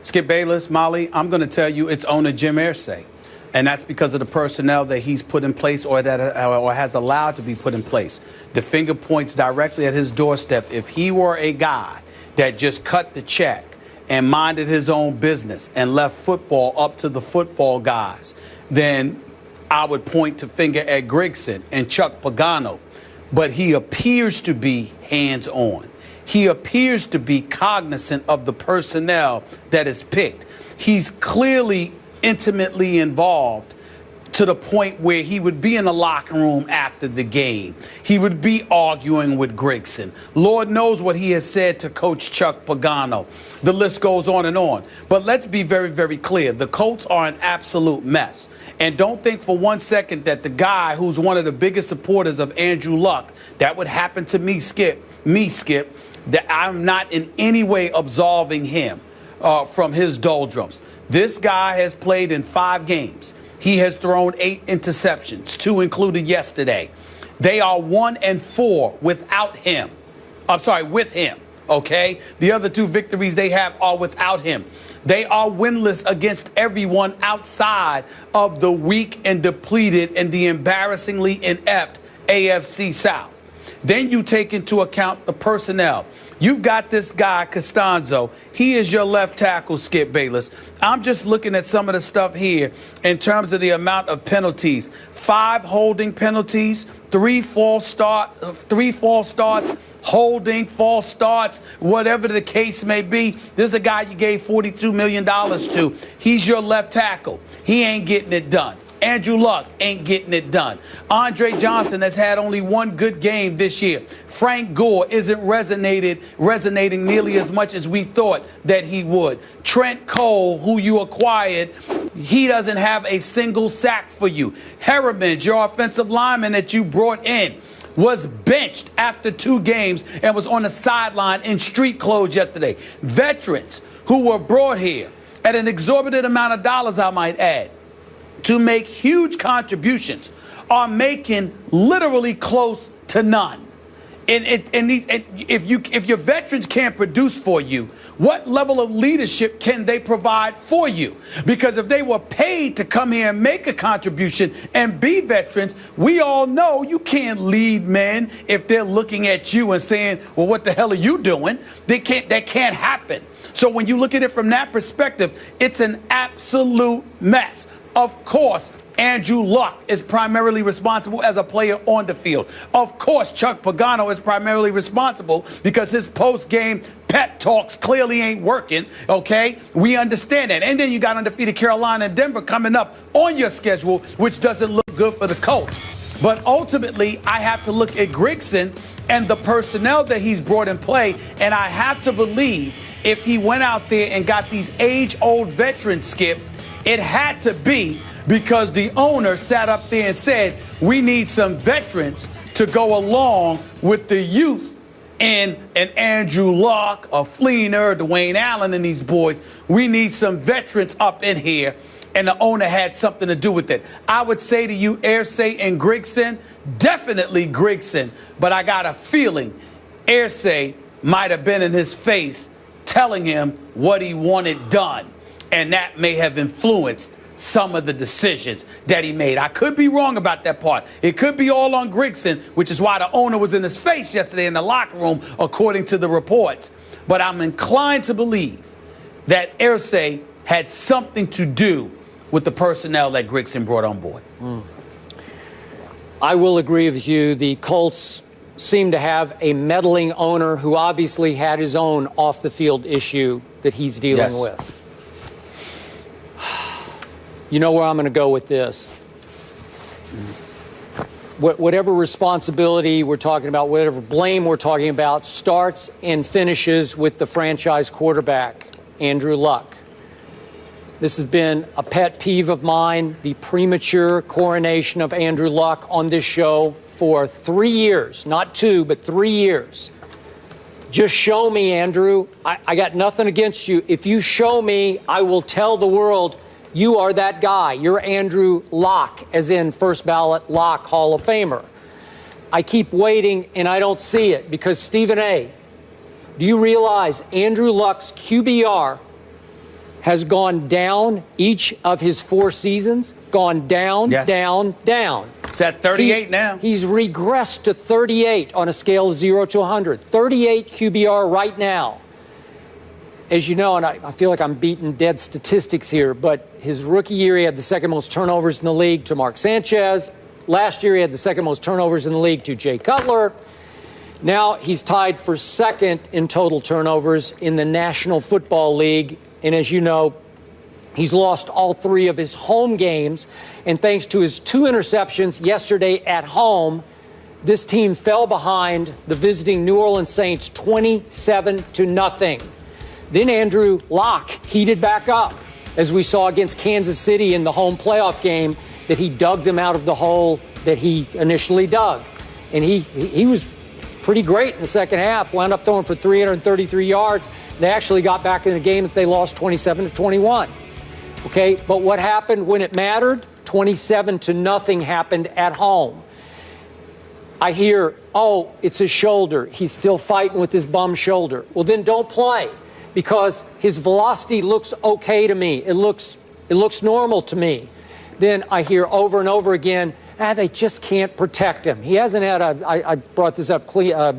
Skip Bayless, Molly, I'm going to tell you it's owner Jim Irsay. And that's because of the personnel that he's put in place or has allowed to be put in place. The finger points directly at his doorstep. If he were a guy that just cut the check and minded his own business and left football up to the football guys, then I would point to finger at Grigson and Chuck Pagano. But he appears to be hands-on. He appears to be cognizant of the personnel that is picked. He's clearly intimately involved to the point where he would be in the locker room after the game. He would be arguing with Grigson. Lord knows what he has said to Coach Chuck Pagano. The list goes on and on. But let's be very, very clear. The Colts are an absolute mess. And don't think for 1 second that the guy who's one of the biggest supporters of Andrew Luck, that would happen to me, Skip, that I'm not in any way absolving him from his doldrums. This guy has played in 5 games. He has thrown 8 interceptions, 2 included yesterday. They are 1-4 without him. I'm sorry, with him, okay? The other 2 victories they have are without him. They are winless against everyone outside of the weak and depleted and the embarrassingly inept AFC South. Then you take into account the personnel. You've got this guy, Costanzo. He is your left tackle, Skip Bayless. I'm just looking at some of the stuff here in terms of the amount of penalties. 5 holding penalties, 3 false starts, holding, false starts, whatever the case may be. This is a guy you gave $42 million to. He's your left tackle. He ain't getting it done. Andrew Luck ain't getting it done. Andre Johnson has had only 1 good game this year. Frank Gore isn't resonating nearly as much as we thought that he would. Trent Cole, who you acquired, he doesn't have a single sack for you. Harriman, your offensive lineman that you brought in, was benched after 2 games and was on the sideline in street clothes yesterday. Veterans who were brought here at an exorbitant amount of dollars, I might add, to make huge contributions, are making literally close to none. And if your veterans can't produce for you, what level of leadership can they provide for you? Because if they were paid to come here and make a contribution and be veterans, we all know you can't lead men if they're looking at you and saying, well, what the hell are you doing? That can't happen. So when you look at it from that perspective, it's an absolute mess. Of course, Andrew Luck is primarily responsible as a player on the field. Of course, Chuck Pagano is primarily responsible because his post-game pep talks clearly ain't working, okay? We understand that. And then you got undefeated Carolina and Denver coming up on your schedule, which doesn't look good for the Colts. But ultimately, I have to look at Grigson and the personnel that he's brought in play, and I have to believe if he went out there and got these age-old veterans, Skip, it had to be because the owner sat up there and said, we need some veterans to go along with the youth and Andrew Luck, a Fleener, Dwayne Allen, and these boys. We need some veterans up in here, and the owner had something to do with it. I would say to you, Irsay and Grigson, definitely Grigson, but I got a feeling Irsay might have been in his face telling him what he wanted done. And that may have influenced some of the decisions that he made. I could be wrong about that part. It could be all on Grigson, which is why the owner was in his face yesterday in the locker room, according to the reports. But I'm inclined to believe that Irsay had something to do with the personnel that Grigson brought on board. I will agree with you. The Colts seem to have a meddling owner who obviously had his own off-the-field issue that he's dealing with. You know where I'm going to go with this. Whatever responsibility we're talking about, whatever blame we're talking about, starts and finishes with the franchise quarterback, Andrew Luck. This has been a pet peeve of mine, the premature coronation of Andrew Luck on this show for 3 years, not 2, but 3 years. Just show me, Andrew. I got nothing against you. If you show me, I will tell the world you are that guy. You're Andrew Luck, as in first ballot Luck Hall of Famer. I keep waiting, and I don't see it because, Stephen A., do you realize Andrew Luck's QBR has gone down each of his 4 seasons, gone down, Yes. down, down. It's at 38 now. He's regressed to 38 on a scale of 0 to 100. 38 QBR right now. As you know, and I feel like I'm beating dead statistics here, but his rookie year, he had the second most turnovers in the league to Mark Sanchez. Last year, he had the second most turnovers in the league to Jay Cutler. Now he's tied for second in total turnovers in the National Football League. And as you know, he's lost all 3 of his home games. And thanks to his 2 interceptions yesterday at home, this team fell behind the visiting New Orleans Saints 27-0. Then Andrew Luck heated back up, as we saw against Kansas City in the home playoff game, that he dug them out of the hole that he initially dug. And he was pretty great in the second half, wound up throwing for 333 yards. They actually got back in the game that they lost 27-21. Okay, but what happened when it mattered? 27-0 happened at home. I hear, oh, it's his shoulder. He's still fighting with his bum shoulder. Well, then don't play, because his velocity looks okay to me. It looks normal to me. Then I hear over and over again, they just can't protect him. He hasn't had I brought this up,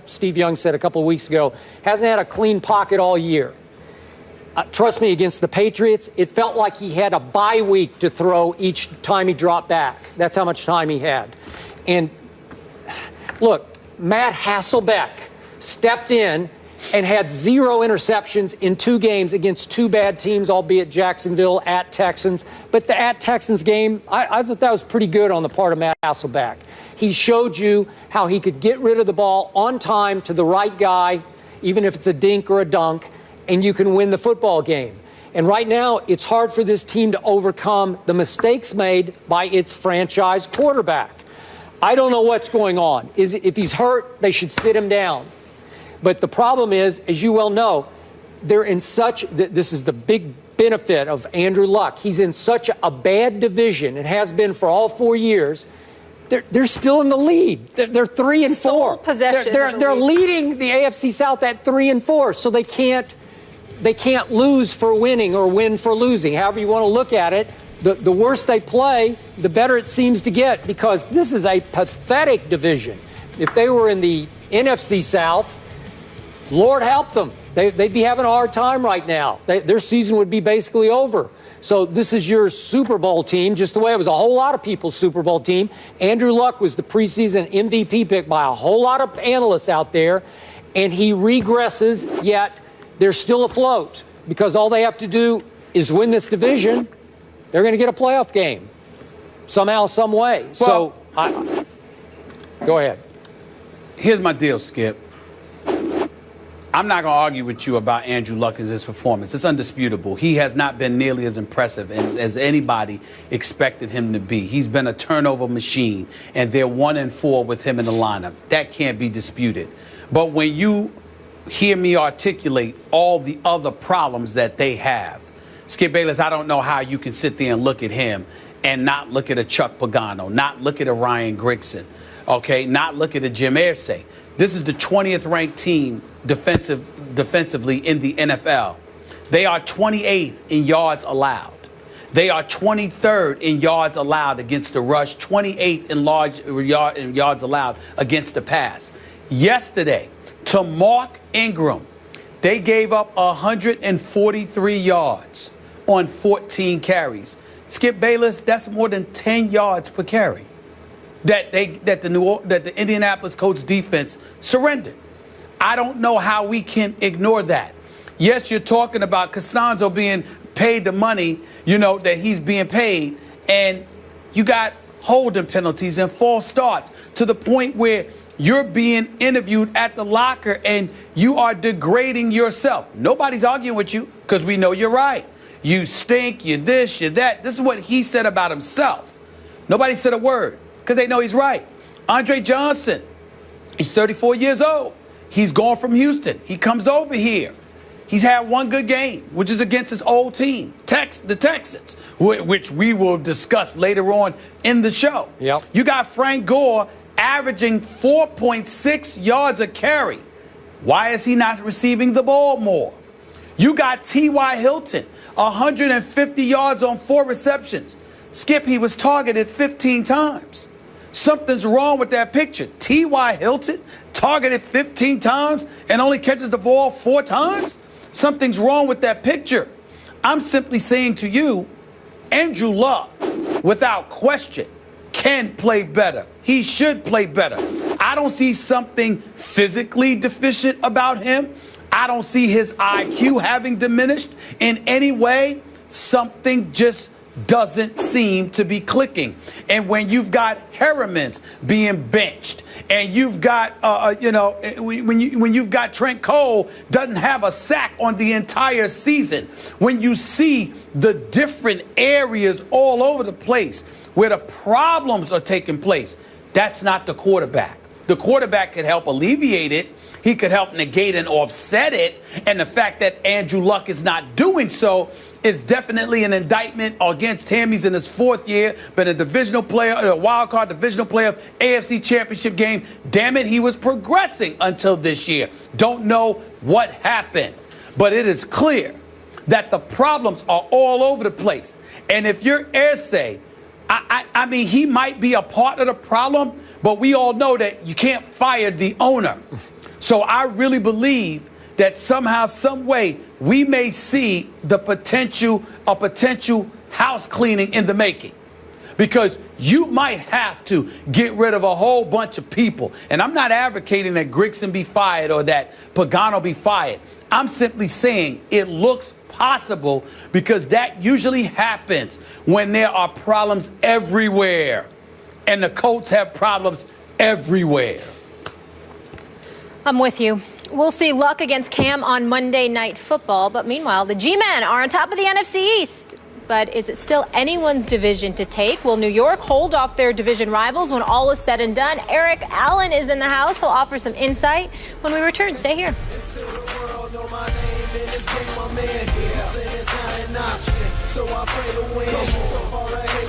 Steve Young said a couple of weeks ago, hasn't had a clean pocket all year. Trust me, against the Patriots, it felt like he had a bye week to throw each time he dropped back. That's how much time he had. And look, Matt Hasselbeck stepped in and had 0 interceptions in 2 games against 2 bad teams, albeit Jacksonville at Texans. But the at Texans game, I thought that was pretty good on the part of Matt Hasselbeck. He showed you how he could get rid of the ball on time to the right guy, even if it's a dink or a dunk, and you can win the football game. And right now, it's hard for this team to overcome the mistakes made by its franchise quarterback. I don't know what's going on. If he's hurt, they should sit him down. But the problem is, as you well know, they're in such, this is the big benefit of Andrew Luck. He's in such a bad division, and has been for all 4 years. They're still in the lead. They're 3 and 4. Sole possession. They're leading the AFC South at 3 and 4. So they can't lose for winning or win for losing. However you want to look at it, the worse they play, the better it seems to get, because this is a pathetic division. If they were in the NFC South, Lord help them. They'd be having a hard time right now. Their season would be basically over. So this is your Super Bowl team, just the way it was a whole lot of people's Super Bowl team. Andrew Luck was the preseason MVP pick by a whole lot of analysts out there, and he regresses, yet they're still afloat, because all they have to do is win this division. They're going to get a playoff game somehow, some way. Well, so go ahead. Here's my deal, Skip. I'm not going to argue with you about Andrew Luck and his performance. It's undisputable. He has not been nearly as impressive as anybody expected him to be. He's been a turnover machine, and they're 1 and 4 with him in the lineup. That can't be disputed. But when you hear me articulate all the other problems that they have, Skip Bayless, I don't know how you can sit there and look at him and not look at a Chuck Pagano, not look at a Ryan Grigson, okay, not look at a Jim Irsay. This is the 20th ranked team defensively in the NFL. They are 28th in yards allowed. They are 23rd in yards allowed against the rush, 28th in yards allowed against the pass. Yesterday, to Mark Ingram, they gave up 143 yards on 14 carries. Skip Bayless, that's more than 10 yards per carry that the Indianapolis Colts defense surrendered. I don't know how we can ignore that. Yes, you're talking about Costanzo being paid the money, that he's being paid, and you got holding penalties and false starts to the point where you're being interviewed at the locker and you are degrading yourself. Nobody's arguing with you, because we know you're right. You stink, you're this, you're that. This is what he said about himself. Nobody said a word, because they know he's right. Andre Johnson, he's 34 years old. He's gone from Houston. He comes over here. He's had one good game, which is against his old team, the Texans, which we will discuss later on in the show. Yep. You got Frank Gore averaging 4.6 yards a carry. Why is he not receiving the ball more? You got T.Y. Hilton, 150 yards on 4 receptions. Skip, he was targeted 15 times. Something's wrong with that picture. T.Y. Hilton targeted 15 times and only catches the ball 4 times? Something's wrong with that picture. I'm simply saying to you, Andrew Luck, without question, can play better. He should play better. I don't see something physically deficient about him. I don't see his IQ having diminished in any way. Something just doesn't seem to be clicking. And when you've got Harriman's being benched, and you've got, when you've got Trent Cole doesn't have a sack on the entire season, when you see the different areas all over the place where the problems are taking place, that's not the quarterback. The quarterback could help alleviate it. He could help negate and offset it. And the fact that Andrew Luck is not doing so is definitely an indictment against him. He's in his 4th year, been a divisional player, a wild card divisional player of AFC Championship game. Damn it, he was progressing until this year. Don't know what happened. But it is clear that the problems are all over the place. And if you're Irsay, I mean, he might be a part of the problem, but we all know that you can't fire the owner. So I really believe that somehow, some way, we may see a potential house cleaning in the making. Because you might have to get rid of a whole bunch of people. And I'm not advocating that Grigson be fired or that Pagano be fired. I'm simply saying it looks possible because that usually happens when there are problems everywhere. And the Colts have problems everywhere. I'm with you. We'll see Luck against Cam on Monday Night Football. But meanwhile, the G-Men are on top of the NFC East. But is it still anyone's division to take? Will New York hold off their division rivals when all is said and done? Eric Allen is in the house. He'll offer some insight when we return. Stay here.